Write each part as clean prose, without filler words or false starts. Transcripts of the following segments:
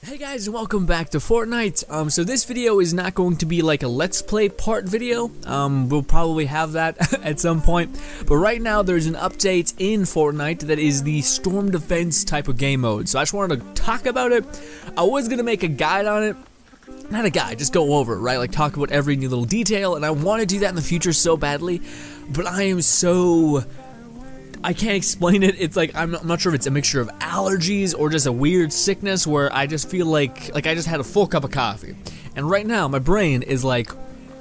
Hey guys, and welcome back to Fortnite. So this video is not going to be like a let's play part video. We'll probably have that at some point. But right now there's an update in Fortnite that is the storm defense type of game mode. So I just wanted to talk about it. I was going to make a guide on it. Not a guide, just go over it, right? Like talk about every new little detail. And I want to do that in the future so badly. But I can't explain it. It's like, I'm not sure if it's a mixture of allergies or just a weird sickness where I just feel like I just had a full cup of coffee. And right now, my brain is like,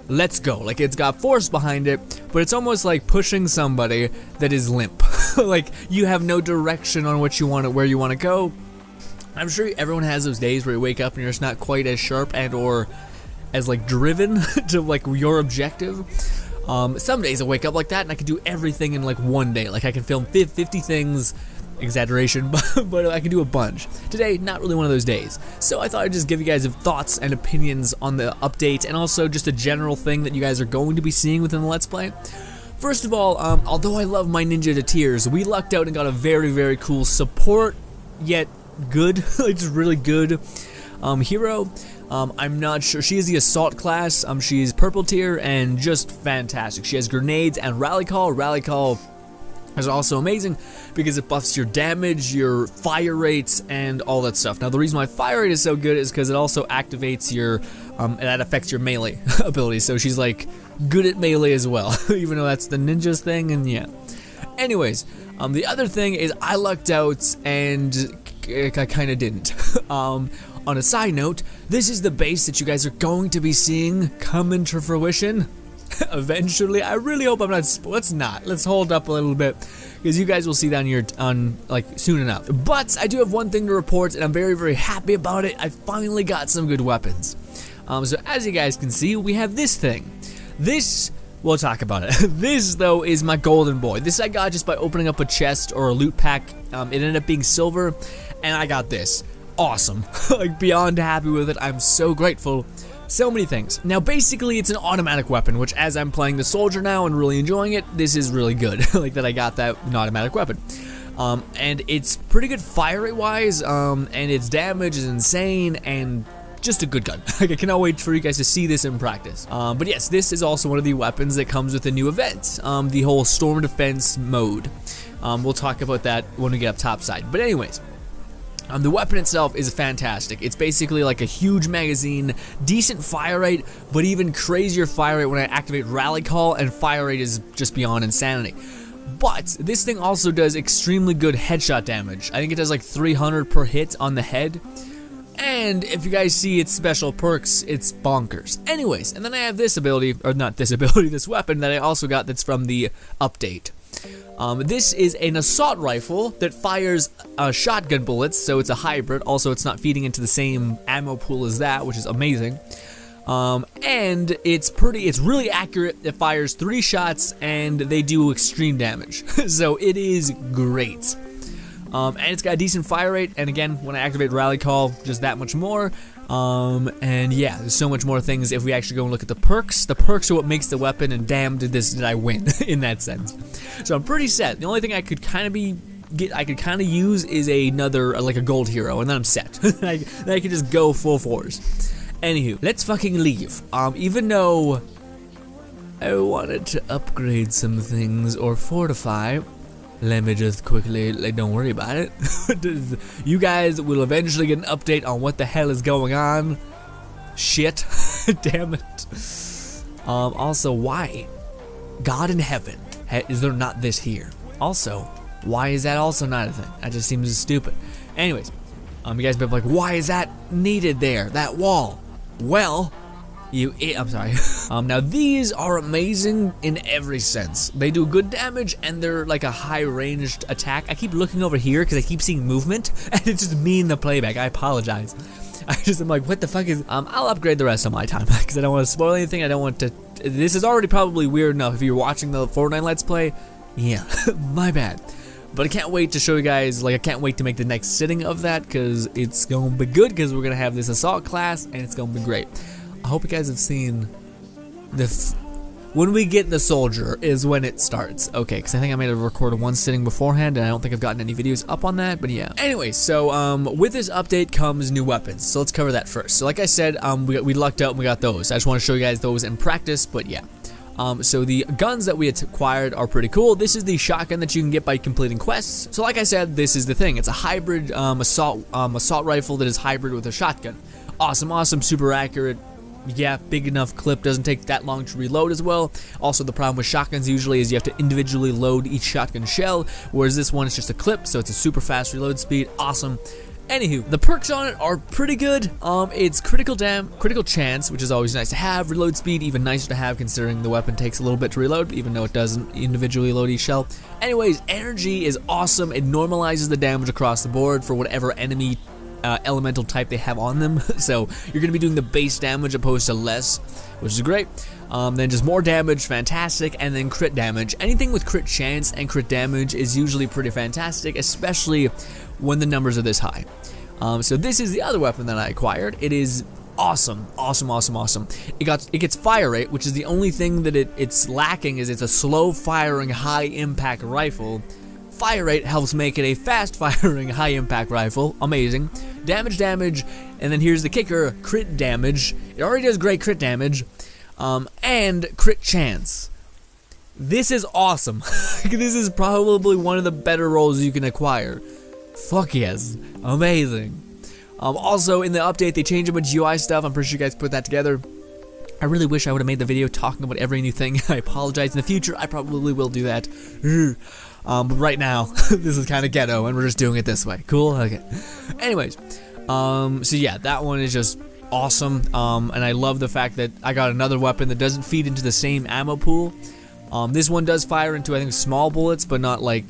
let's go. Like, it's got force behind it, but it's almost like pushing somebody that is limp. Like, you have no direction on what you want, where you want to go. I'm sure everyone has those days where you wake up and you're just not quite as sharp and or as like driven to like your objective. Some days I wake up like that and I can do everything in like one day. Like I can film 50 things, exaggeration, but I can do a bunch. Today, not really one of those days. So I thought I'd just give you guys thoughts and opinions on the update and also just a general thing that you guys are going to be seeing within the Let's Play. First of all, although I love my ninja to tears, we lucked out and got a very, very cool support, yet good, like just really good hero. I'm not sure. She is the assault class. She's purple tier and just fantastic. She has grenades and rally call. Rally call is also amazing because it buffs your damage, your fire rates, and all that stuff. Now, the reason why fire rate is so good is because it also activates your, that affects your melee ability. So she's like good at melee as well, even though that's the ninja's thing. And yeah. Anyways, the other thing is I lucked out and I kind of didn't. On a side note, this is the base that you guys are going to be seeing come into fruition eventually. I really hope I'm not. Let's hold up a little bit because you guys will see that on like soon enough. But I do have one thing to report, and I'm very, very happy about it. I finally got some good weapons. So as you guys can see, we have this thing. We'll talk about it. This, though, is my golden boy. This I got just by opening up a chest or a loot pack. It ended up being silver, and I got this. Awesome. Like, beyond happy with it. I'm so grateful. So many things. Now, basically, it's an automatic weapon, which as I'm playing the soldier now and really enjoying it, this is really good. Like, that I got that automatic weapon. And it's pretty good fire rate-wise, and its damage is insane, and just a good gun. Like, I cannot wait for you guys to see this in practice. But yes, this is also one of the weapons that comes with a new event, the whole storm defense mode. We'll talk about that when we get up topside. But anyways, the weapon itself is fantastic. It's basically like a huge magazine, decent fire rate, but even crazier fire rate when I activate rally call, and fire rate is just beyond insanity. But this thing also does extremely good headshot damage. I think it does like 300 per hit on the head. And if you guys see its special perks, it's bonkers. Anyways, and then I have this ability, or not this ability, this weapon that I also got that's from the update. This is an assault rifle that fires shotgun bullets, so it's a hybrid. Also, it's not feeding into the same ammo pool as that, which is amazing. And it's really accurate. It fires 3 shots, and they do extreme damage. So it is great. And it's got a decent fire rate, and again, when I activate rally call, just that much more. And yeah, there's so much more things if we actually go and look at the perks. The perks are what makes the weapon, and damn did I win in that sense. So I'm pretty set. The only thing I could kind of use is another, like a gold hero, and then I'm set. Then I can just go full force. Anywho, let's fucking leave. Even though I wanted to upgrade some things or fortify, let me just quickly, like, don't worry about it. You guys will eventually get an update on what the hell is going on. Shit. Damn it. Also, why? God in heaven, is there not this here? Also, why is that also not a thing? That just seems stupid. Anyways, you guys be like, why is that needed there? That wall? Well, I'm sorry. Now these are amazing in every sense. They do good damage and they're like a high ranged attack. I keep looking over here because I keep seeing movement and it's just me in the playback. I apologize. I'm like, what the fuck is, I'll upgrade the rest of my time because I don't want to spoil anything. I don't want to, this is already probably weird enough if you're watching the Fortnite Let's Play. Yeah, my bad. But I can't wait to show you guys, like I can't wait to make the next sitting of that because it's going to be good because we're going to have this assault class and it's going to be great. I hope you guys have seen the when we get the soldier is when it starts. Okay, because I think I made a record of one sitting beforehand, and I don't think I've gotten any videos up on that, but yeah. Anyway, so with this update comes new weapons, so let's cover that first. So like I said, we lucked out and we got those. I just want to show you guys those in practice, but yeah. So the guns that we acquired are pretty cool. This is the shotgun that you can get by completing quests. So like I said, this is the thing. It's a hybrid assault rifle that is hybrid with a shotgun. Awesome, super accurate. Yeah, big enough clip, doesn't take that long to reload as well. Also, the problem with shotguns usually is you have to individually load each shotgun shell, whereas this one is just a clip, so it's a super fast reload speed. Awesome. Anywho, the perks on it are pretty good. It's critical chance, which is always nice to have. Reload speed, even nicer to have considering the weapon takes a little bit to reload, even though it doesn't individually load each shell. Anyways, energy is awesome. It normalizes the damage across the board for whatever enemy elemental type they have on them, so you're going to be doing the base damage opposed to less, which is great. Then just more damage, fantastic, and then crit damage. Anything with crit chance and crit damage is usually pretty fantastic, especially when the numbers are this high. So this is the other weapon that I acquired. It is awesome. It gets fire rate, which is the only thing that it's lacking. Is it's a slow firing high impact rifle. Fire rate helps make it a fast firing high impact rifle. Amazing. Damage, and then here's the kicker, crit damage. It already does great crit damage, and crit chance. This is awesome. This is probably one of the better rolls you can acquire. Fuck yes, amazing. Also in the update they changed a bunch of UI stuff. I'm pretty sure you guys put that together. I really wish I would have made the video talking about every new thing. I apologize. In the future I probably will do that. But right now, this is kind of ghetto, and we're just doing it this way. Cool? Okay. Anyways, so yeah, that one is just awesome, and I love the fact that I got another weapon that doesn't feed into the same ammo pool. This one does fire into, I think, small bullets, but not like,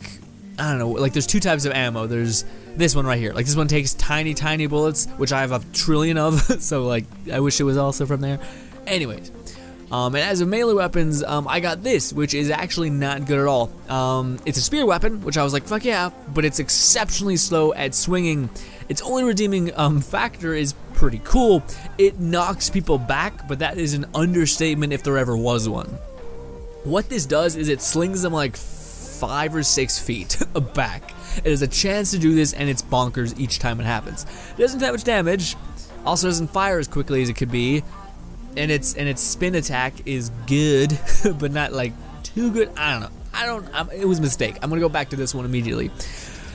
I don't know, like there's two types of ammo. There's this one right here. Like this one takes tiny bullets, which I have a trillion of, so like, I wish it was also from there. Anyways. And as of melee weapons, I got this, which is actually not good at all. It's a spear weapon, which I was like, fuck yeah, but it's exceptionally slow at swinging. Its only redeeming factor is pretty cool. It knocks people back, but that is an understatement if there ever was one. What this does is it slings them like 5 or 6 feet back. It has a chance to do this, and it's bonkers each time it happens. It doesn't have much damage, also doesn't fire as quickly as it could be. And its spin attack is good, but not like too good. I don't know. It was a mistake. I'm gonna go back to this one immediately.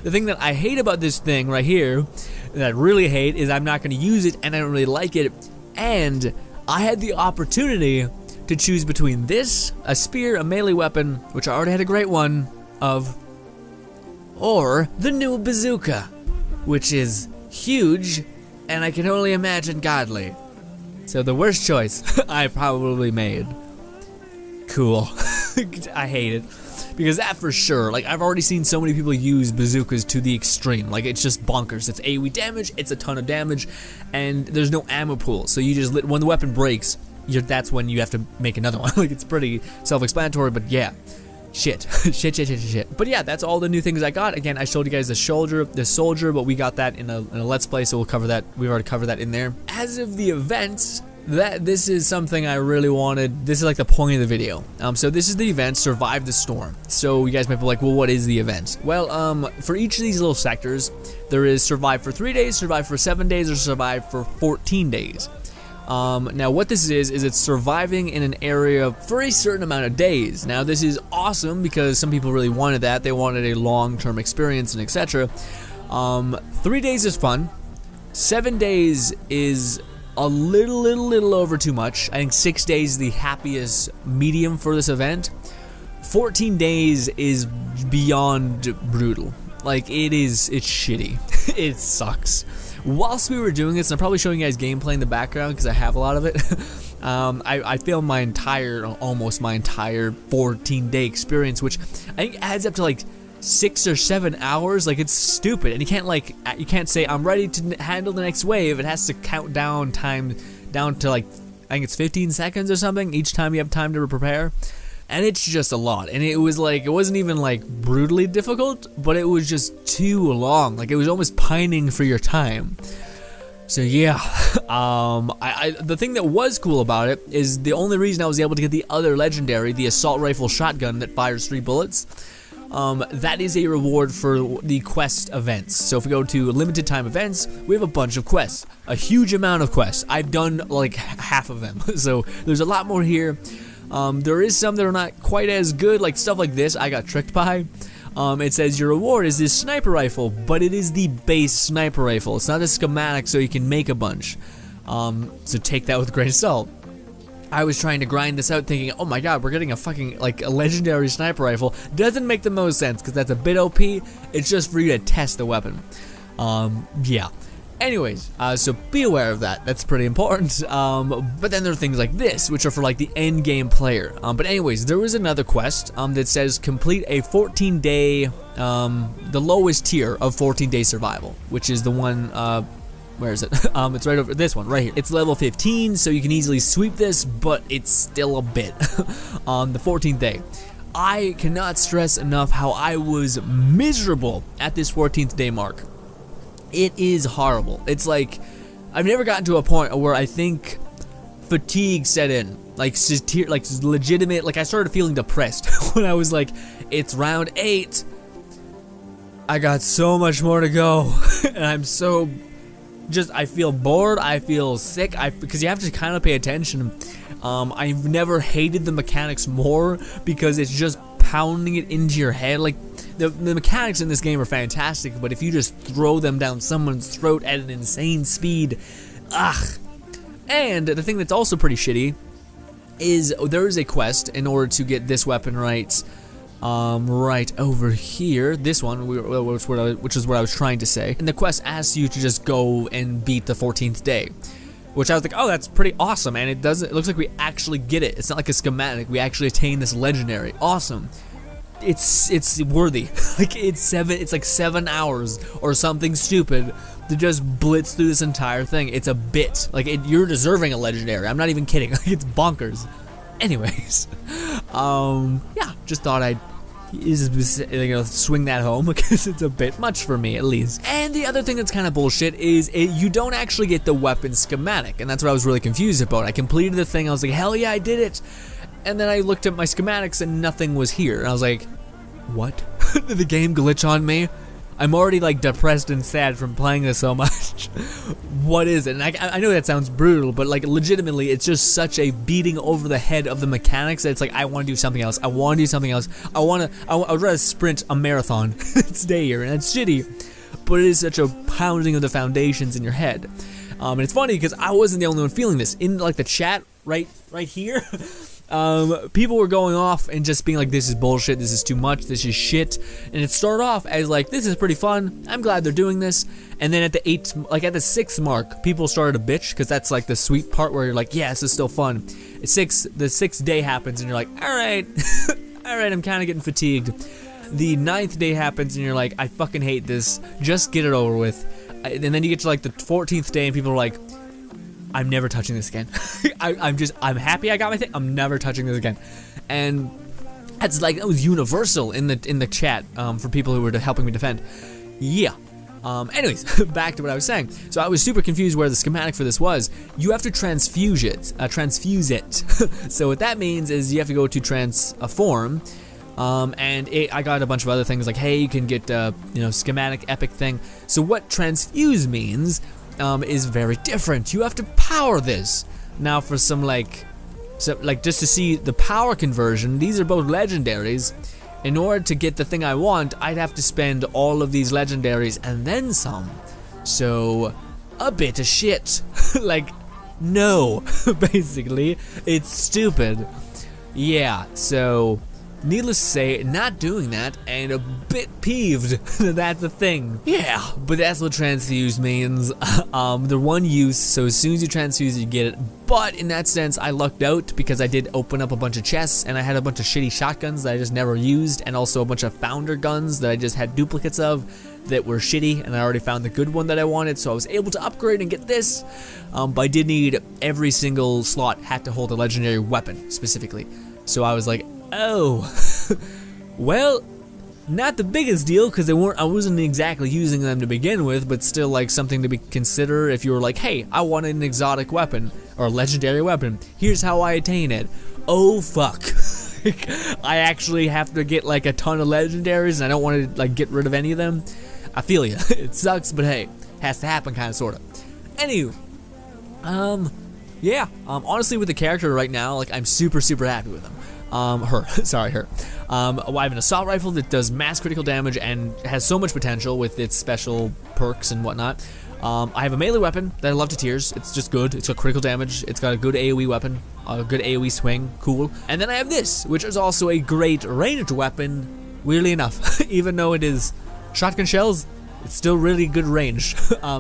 The thing that I hate about this thing right here, that I really hate, is I'm not gonna use it, and I don't really like it. And I had the opportunity to choose between this, a spear, a melee weapon, which I already had a great one of, or the new bazooka, which is huge, and I can only imagine godly. So the worst choice I probably made. Cool. I hate it. Because that for sure, like I've already seen so many people use bazookas to the extreme. Like it's just bonkers. It's AoE damage, it's a ton of damage, and there's no ammo pool. So you just, when the weapon breaks, that's when you have to make another one. Like it's pretty self-explanatory, but yeah. Shit. But yeah, that's all the new things I got. Again, I showed you guys the soldier, but we got that in a Let's Play, so we'll cover that. We've already covered that in there. As of the events, this is something I really wanted. This is like the point of the video. So this is the event, Survive the Storm. So you guys might be like, well, what is the event? Well, for each of these little sectors, there is Survive for 3 days, Survive for 7 days, or Survive for 14 days. Now what this is it's surviving in an area for a certain amount of days. Now this is awesome because some people really wanted that. They wanted a long-term experience and etc. 3 days is fun. 7 days is a little over too much. I think 6 days is the happiest medium for this event. 14 days is beyond brutal. Like it's shitty. It sucks. Whilst we were doing this, and I'm probably showing you guys gameplay in the background because I have a lot of it. I filmed almost my entire 14-day experience, which I think adds up to like 6 or 7 hours. Like it's stupid, and you can't say I'm ready to handle the next wave. It has to count down time down to like, I think it's 15 seconds or something each time you have time to prepare. And it's just a lot, and it was like, it wasn't even like brutally difficult, but it was just too long. Like it was almost pining for your time. So yeah, the thing that was cool about it is the only reason I was able to get the other legendary, the assault rifle shotgun that fires 3 bullets, that is a reward for the quest events. So if we go to limited time events, we have a bunch of quests, a huge amount of quests. I've done like half of them, so there's a lot more here. There is some that are not quite as good, like stuff like this I got tricked by. It says your reward is this sniper rifle, but it is the base sniper rifle. It's not a schematic, so you can make a bunch. So take that with a grain of salt. I was trying to grind this out thinking, oh my god, we're getting a fucking, like, a legendary sniper rifle. Doesn't make the most sense, because that's a bit OP. It's just for you to test the weapon. Yeah. Anyways, so be aware of that. That's pretty important. But then there are things like this, which are for like the end game player. But anyways, there was another quest that says complete a 14-day, the lowest tier of 14-day survival, which is the one. Where is it? It's right over this one, right here. It's level 15, so you can easily sweep this, but it's still a bit on the 14th day. I cannot stress enough how I was miserable at this 14th day mark. It is horrible. It's like, I've never gotten to a point where I think fatigue set in. Like legitimate, like I started feeling depressed when I was like, it's round 8. I got so much more to go. And I'm so, I feel bored, I feel sick, because you have to kind of pay attention. I've never hated the mechanics more because it's just pounding it into your head. Like, the mechanics in this game are fantastic, but if you just throw them down someone's throat at an insane speed, ugh. And the thing that's also pretty shitty is there is a quest in order to get this weapon right, right over here. This one, which is what I was trying to say. And the quest asks you to just go and beat the 14th day. Which I was like, oh, that's pretty awesome, and it looks like we actually get it. It's not like a schematic. We actually attain this legendary. Awesome. It's worthy. Like it's like 7 hours or something stupid to just blitz through this entire thing. It's a bit. Like you're deserving a legendary. I'm not even kidding. Like it's bonkers. Anyways, yeah, just thought I'd swing that home because it's a bit much for me, at least. And the other thing that's kind of bullshit is you don't actually get the weapon schematic, and that's what I was really confused about. I completed the thing, I was like, hell yeah, I did it, and then I looked at my schematics and nothing was here, and I was like, what? Did the game glitch on me? I'm already like depressed and sad from playing this so much. What is it? And I know that sounds brutal, but like legitimately, it's just such a beating over the head of the mechanics that it's like, I want to do something else. I want to do something else. I would rather sprint a marathon than stay here, and it's shitty. But it is such a pounding of the foundations in your head. And it's funny because I wasn't the only one feeling this. In like the chat right here, people were going off and just being like, this is bullshit, this is too much, this is shit. And it started off as like, this is pretty fun, I'm glad they're doing this. And then at the 6th mark, people started to bitch, because that's like the sweet part where you're like, yeah, this is still fun. The 6th day happens and you're like, alright, alright, I'm kind of getting fatigued. The 9th day happens and you're like, I fucking hate this, just get it over with. And then you get to like the 14th day and people are like, I'm never touching this again. I'm happy I got my thing. I'm never touching this again. And that's like, that was universal in the chat for people who were helping me defend. Yeah. Anyways, back to what I was saying. So I was super confused where the schematic for this was. You have to transfuse it. So what that means is you have to go to transform. And I got a bunch of other things like, hey, you can get schematic epic thing. So what transfuse means is very different. You have to power this. Now for some just to see the power conversion, these are both legendaries. In order to get the thing I want, I'd have to spend all of these legendaries and then some. So, a bit of shit. Like, no, basically. It's stupid. Yeah, so needless to say, not doing that, and a bit peeved that that's a thing. Yeah, but that's what transfuse means. They're one use, so as soon as you transfuse, you get it. But in that sense, I lucked out because I did open up a bunch of chests, and I had a bunch of shitty shotguns that I just never used, and also a bunch of founder guns that I just had duplicates of that were shitty, and I already found the good one that I wanted, so I was able to upgrade and get this. But I did need every single slot had to hold a legendary weapon, specifically. So I was like, oh, well, Not the biggest deal because I wasn't exactly using them to begin with, but still like something to consider if you were like, hey, I want an exotic weapon or a legendary weapon. Here's how I attain it. Oh fuck. I actually have to get like a ton of legendaries and I don't want to like get rid of any of them. I feel you. It sucks, but hey, has to happen kind of sort of. Anywho, yeah, honestly with the character right now, like I'm super happy with him. Her. I have an assault rifle that does mass critical damage and has so much potential with its special perks and whatnot. I have a melee weapon that I love to tears. It's just good. It's got critical damage. It's got a good AoE weapon, a good AoE swing. Cool. And then I have this, which is also a great ranged weapon, weirdly enough. Even though it is shotgun shells, it's still really good range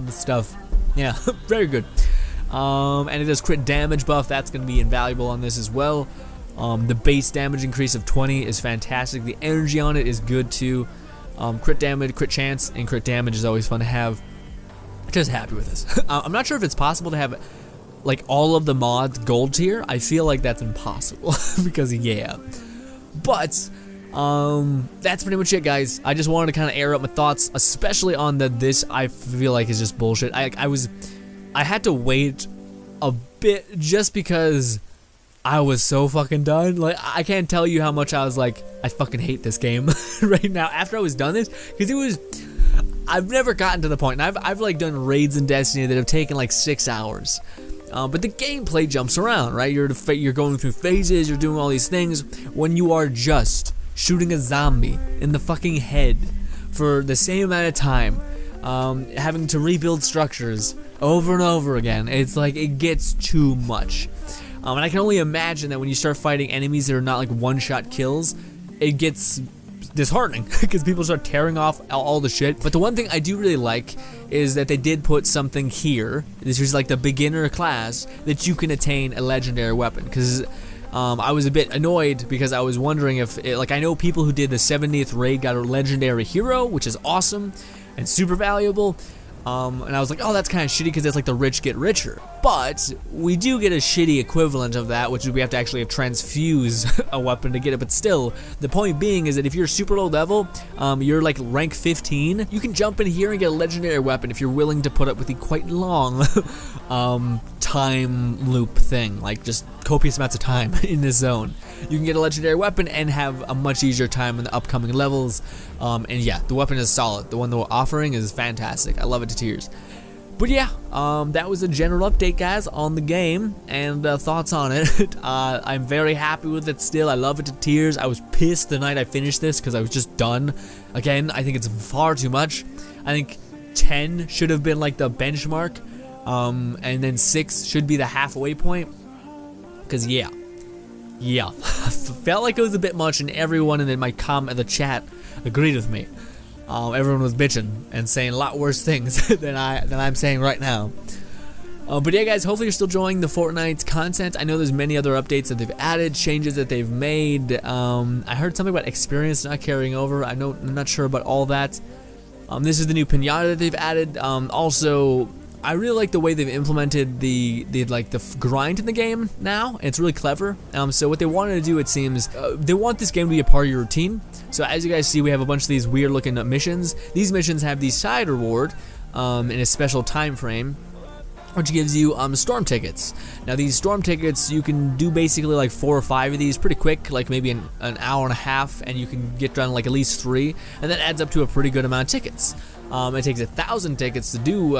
stuff. Yeah, very good. And it does crit damage buff. That's going to be invaluable on this as well. The base damage increase of 20 is fantastic. The energy on it is good too. Crit damage, crit chance, and crit damage is always fun to have. Just happy with this. I'm not sure if it's possible to have like all of the mods gold tier. I feel like that's impossible because yeah. But that's pretty much it, guys. I just wanted to kind of air up my thoughts, especially on this I feel like is just bullshit. I had to wait a bit just because I was so fucking done. Like, I can't tell you how much I was like, I fucking hate this game right now after I was done this, because I've never gotten to the point, and I've like done raids in Destiny that have taken like 6 hours. But the gameplay jumps around, right? You're going through phases, you're doing all these things, when you are just shooting a zombie in the fucking head for the same amount of time, having to rebuild structures over and over again. It's like, it gets too much. And I can only imagine that when you start fighting enemies that are not like one-shot kills, it gets disheartening because people start tearing off all the shit. But the one thing I do really like is that they did put something here. This is like the beginner class that you can attain a legendary weapon. Because I was a bit annoyed because I was wondering if, like, I know people who did the 70th raid got a legendary hero, which is awesome and super valuable. And I was like, oh, that's kind of shitty because it's like the rich get richer. But we do get a shitty equivalent of that, which is we have to actually transfuse a weapon to get it. But still, the point being is that if you're super low level, you're like rank 15, you can jump in here and get a legendary weapon if you're willing to put up with the quite long time loop thing, like just copious amounts of time in this zone. You can get a legendary weapon and have a much easier time in the upcoming levels. And yeah, the weapon is solid. The one that we're offering is fantastic. I love it to tears. But yeah, that was a general update, guys, on the game and thoughts on it. I'm very happy with it still. I love it to tears. I was pissed the night I finished this because I was just done. Again, I think it's far too much. I think 10 should have been like the benchmark, and then 6 should be the halfway point. Because yeah, I felt like it was a bit much, and everyone in my the chat agreed with me. Everyone was bitching and saying a lot worse things than I'm saying right now. But yeah, guys, hopefully you're still enjoying the Fortnite content. I know there's many other updates that they've added, changes that they've made. I heard something about experience not carrying over. I'm not sure about all that. This is the new pinata that they've added. Also, I really like the way they've implemented the grind in the game now. It's really clever. So what they wanted to do, it seems, they want this game to be a part of your routine. So as you guys see, we have a bunch of these weird looking missions. These missions have the side reward in a special time frame, which gives you storm tickets. Now these storm tickets, you can do basically like 4 or 5 of these pretty quick, like maybe an hour and a half, and you can get done like at least 3, and that adds up to a pretty good amount of tickets. It takes 1,000 tickets to do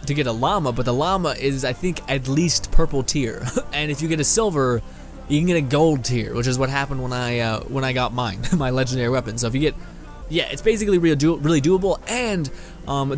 to get a llama, but the llama is, I think, at least purple tier. And if you get a silver, you can get a gold tier, which is what happened when I got mine, my legendary weapon. So if you get, yeah, it's basically really doable. And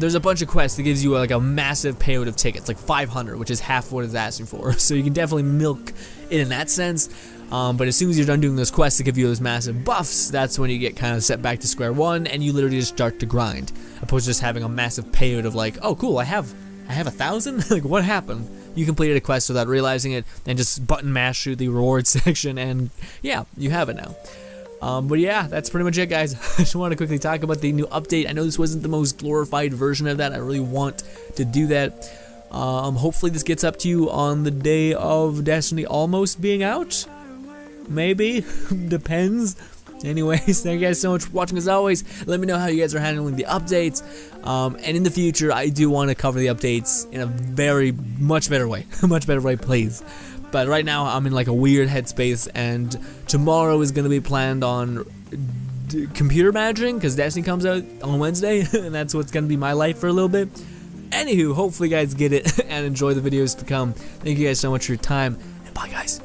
there's a bunch of quests that gives you like a massive payout of tickets, like 500, which is half what it's asking for. So you can definitely milk it in that sense. But as soon as you're done doing those quests that give you those massive buffs, that's when you get kind of set back to square one, and you literally just start to grind, opposed to just having a massive payout of like, oh cool, I have 1,000? Like, what happened? You completed a quest without realizing it, and just button mash through the reward section, and yeah, you have it now. But yeah, that's pretty much it, guys. I just want to quickly talk about the new update. I know this wasn't the most glorified version of that. I really want to do that. Hopefully this gets up to you on the day of Destiny almost being out. Maybe. Depends. Anyways, thank you guys so much for watching as always. Let me know how you guys are handling the updates. And in the future, I do want to cover the updates in a much better way. Much better way, please. But right now, I'm in like a weird headspace, and tomorrow is going to be planned on computer managing, because Destiny comes out on Wednesday, and that's what's going to be my life for a little bit. Anywho, hopefully you guys get it and enjoy the videos to come. Thank you guys so much for your time, and bye guys.